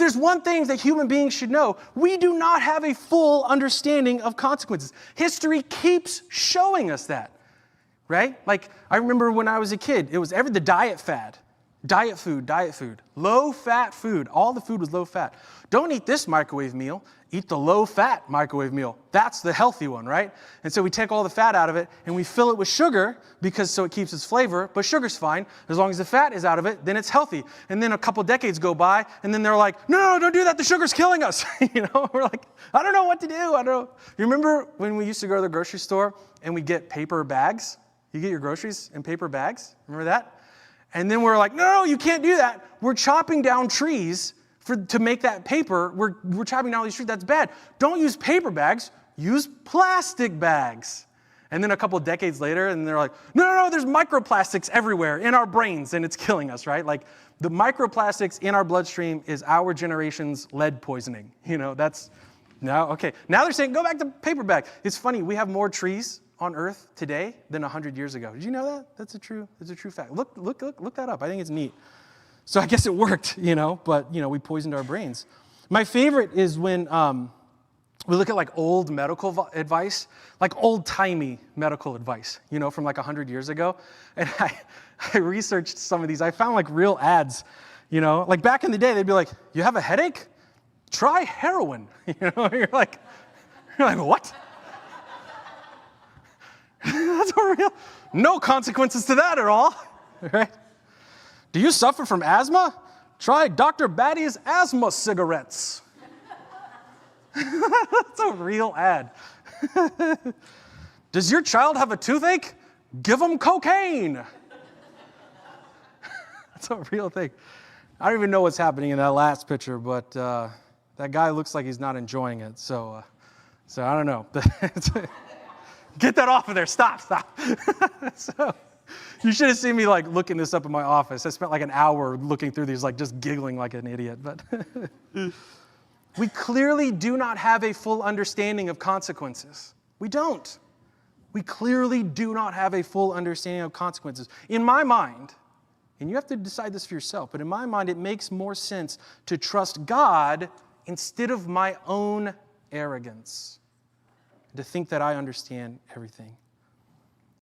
there's one thing that human beings should know, we do not have a full understanding of consequences. History keeps showing us that, right? Like, I remember when I was a kid, it was the diet fad. Diet food. Low-fat food. All the food was low-fat. Don't eat this microwave meal. Eat the low-fat microwave meal. That's the healthy one, right? And so we take all the fat out of it, and we fill it with sugar, so it keeps its flavor, but sugar's fine. As long as the fat is out of it, then it's healthy. And then a couple decades go by, and then they're like, no, don't do that. The sugar's killing us. We're like, I don't know what to do. I don't know. You remember when we used to go to the grocery store, and we'd get paper bags? You get your groceries in paper bags? Remember that? And then we're like, no, you can't do that. We're chopping down trees to make that paper. We're chopping down all these trees. That's bad. Don't use paper bags. Use plastic bags. And then a couple of decades later, and they're like, no, there's microplastics everywhere in our brains, and it's killing us, right? Like, the microplastics in our bloodstream is our generation's lead poisoning. Now they're saying, go back to paper bag. It's funny, we have more trees on Earth today than 100 years ago. Did you know that? That's a true fact. Look that up. I think it's neat. So I guess it worked, but we poisoned our brains. My favorite is when we look at like old medical advice, like old-timey medical advice, from like 100 years ago. And I researched some of these. I found like real ads, like back in the day, they'd be like, you have a headache? Try heroin. You're like, what? That's real. No consequences to that at all, right? Do you suffer from asthma? Try Dr. Batty's asthma cigarettes. That's a real ad. Does your child have a toothache? Give them cocaine. That's a real thing. I don't even know what's happening in that last picture, but that guy looks like he's not enjoying it. So I don't know. Get that off of there. Stop. So you should have seen me like looking this up in my office. I spent like an hour looking through these, like just giggling like an idiot. But we clearly do not have a full understanding of consequences. We don't. We clearly do not have a full understanding of consequences. In my mind, and you have to decide this for yourself, but in my mind, it makes more sense to trust God instead of my own arrogance, to think that I understand everything.